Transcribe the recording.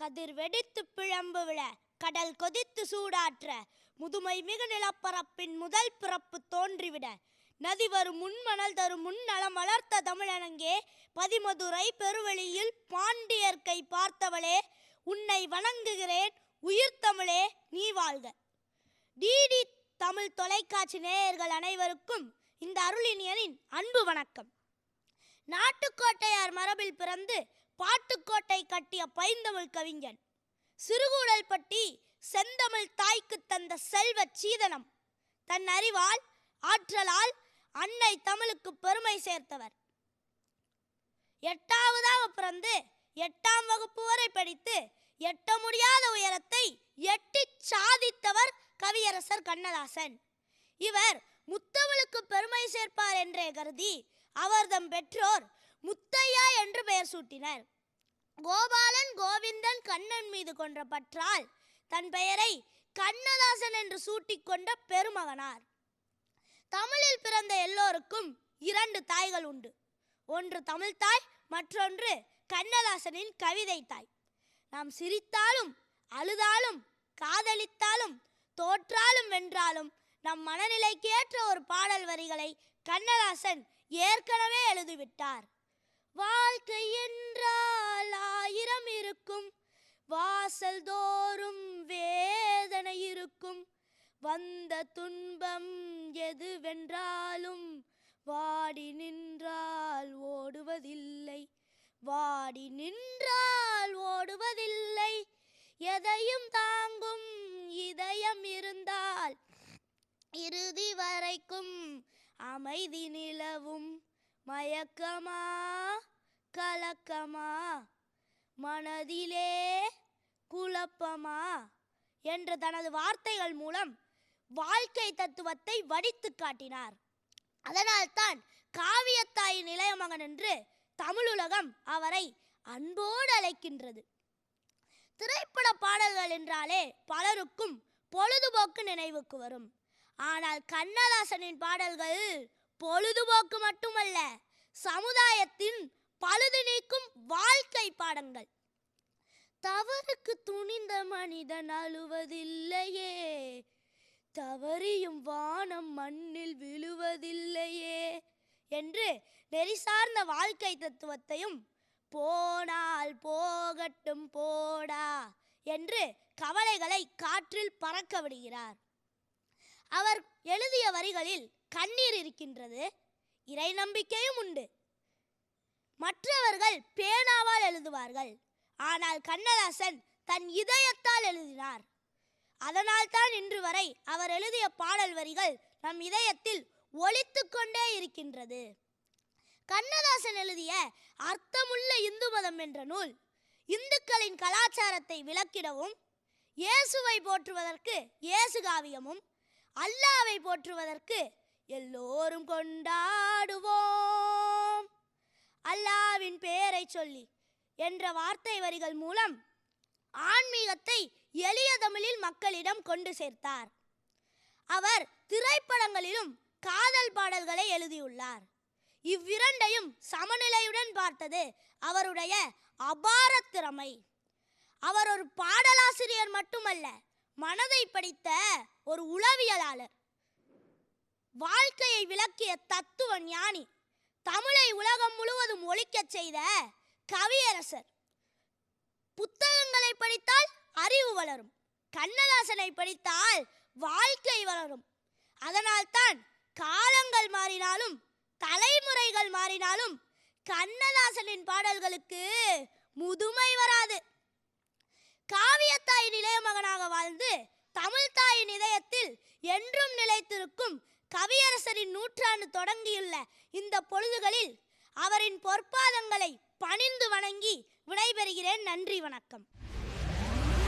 கதிர் வெடித்து பிழம்பு விழ கடல் கொதித்து சூடாற்ற முதுமை மிகு நிலப்பரப்பின் முதல் பிறப்பு தோன்றிவிட நதி வரும் முன்மணல் தரும் முன்னலம் வளர்த்த தமிழனங்கே பதிமதுரை பெருவெளியில் பாண்டியர்க்கை பார்த்தவளே உன்னை வணங்குகிறேன் உயிர் தமிழே நீ வாழ்க. டிடி தமிழ் தொலைக்காட்சி நேயர்கள் அனைவருக்கும் இந்த அருளினியனின் அன்பு வணக்கம். நாட்டுக்கோட்டையார் மரபில் பிறந்து பாட்டுக்கோட்டை கட்டிய பைந்தமிழ் கவிஞன், சிறுகூடல்பட்டி செந்தமிழ் தாய்க்கு தந்த செல்வ சீதனம், தன் அறிவால் ஆற்றலால் அன்னை தமிழுக்கு பெருமை சேர்த்தவர். 8ஆவதாக பிறந்து 8ஆம் வகுப்பு வரை படித்து எட்ட முடியாத உயரத்தை எட்டி சாதித்தவர் கவியரசர் கண்ணதாசன். இவர் முத்தமிழுக்கு பெருமை சேர்ப்பார் என்றே கருதி அவர்தம் பெற்றோர் முத்தையா என்று பெயர் சூட்டினர். கோபாலன் கோவிந்தன் கண்ணன் மீது கொன்ற பற்றால் தன் பெயரை கண்ணதாசன் என்று சூட்டிக்கொண்ட பெருமகனார். தமிழில் பிறந்த எல்லோருக்கும் 2 தாய்கள் உண்டு. ஒன்று தமிழ் தாய், மற்றொன்று கண்ணதாசனின் கவிதை தாய். நாம் சிரித்தாலும் அழுதாலும் காதலித்தாலும் தோற்றாலும் வென்றாலும் நம் மனநிலைக்கு ஏற்ற ஒரு பாடல் வரிகளை கண்ணதாசன் ஏற்கனவே எழுதிவிட்டார். வாழ்க்கை என்றால் 1000 இருக்கும், வாசல் தோறும் வேதனை இருக்கும், வந்த துன்பம் எதுவென்றாலும் வாடி நின்றால் ஓடுவதில்லை, வாடி நின்றால் ஓடுவதில்லை, எதையும் தாங்கும் இதயம் இருந்தால் இறுதி வரைக்கும் அமைதி நிலவும், மயக்கமா கலக்கமா மனதிலே குழப்பமா என்ற தனது வார்த்தைகள் மூலம் வாழ்க்கை தத்துவத்தை வடித்து காட்டினார். அதனால்தான் காவியத்தாயின் இளைய மகன் என்று தமிழுலகம் அவரை அன்போடு அழைக்கின்றது. திரைப்பட பாடல்கள் என்றாலே பலருக்கும் பொழுதுபோக்கு நினைவுக்கு வரும். ஆனால் கண்ணதாசனின் பாடல்கள் பொழுதுபோக்கு மட்டுமல்ல, சமுதாயத்தின் பழுது நீக்கும் வாழ்க்கை பாடங்கள். தவறுக்கு துணிந்த மனிதன் அழுவதில்லையே, தவறியும் வானம் மண்ணில் விழுவதில்லையே என்று நெறி சார்ந்த வாழ்க்கை தத்துவத்தையும் போனால் போகட்டும் போடா என்று கவலைகளை காற்றில் பறக்க விடுகிறார். அவர் எழுதிய வரிகளில் கண்ணீர் இருக்கின்றது, இறை நம்பிக்கையும் உண்டு. மற்றவர்கள் பேனாவால் எழுதுவார்கள், ஆனால் கண்ணதாசன் தன் இதயத்தால் எழுதினார். அதனால்தான் இன்று வரை அவர் எழுதிய பாடல் வரிகள் நம் இதயத்தில் ஒலித்து கொண்டே இருக்கின்றது. கண்ணதாசன் எழுதிய அர்த்தமுள்ள இந்து மதம் என்ற நூல் இந்துக்களின் கலாச்சாரத்தை விளக்கிடவும், இயேசுவை போற்றுவதற்கு இயேசு காவியமும், அல்லாவை போற்றுவதற்கு எல்லோரும் கொண்டாடுவோம் அல்லாவின் பெயரை சொல்லி என்ற வார்த்தை வரிகள் மூலம் ஆன்மீகத்தை எளிய தமிழில் மக்களிடம் கொண்டு சேர்த்தார். அவர் திரைப்படங்களிலும் காதல் பாடல்களை எழுதியுள்ளார். இவ்விரண்டையும் சமநிலையுடன் பார்த்தது அவருடைய அபார திறமை. அவர் ஒரு பாடலாசிரியர் மட்டுமல்ல, மனதை படித்த ஒரு உளவியலாளர், வாழ்க்கையை விளக்கிய தத்துவ ஞானி, தமிழை உலகம் முழுவதும் ஒலிக்கச் செய்த கவியரசர். புத்தகங்களை படித்தால் அறிவு வளரும், கண்ணதாசனை படித்தால் வாழ்க்கை வளரும். அதனால்தான் காலங்கள் மாறினாலும் தலைமுறைகள் மாறினாலும் கண்ணதாசனின் பாடல்களுக்கு முதுமை வராது. காவியத்தாயின் இளைய மகனாக வாழ்ந்து தமிழ் தாயின் இதயத்தில் என்றும் நிலைத்திருக்கும் கவியரசரின் நூற்றாண்டு தொடங்கியுள்ள இந்த பொழுதுகளில் அவரின் பொற்பாதங்களை பணிந்து வணங்கி விடைபெறுகிறேன். நன்றி, வணக்கம்.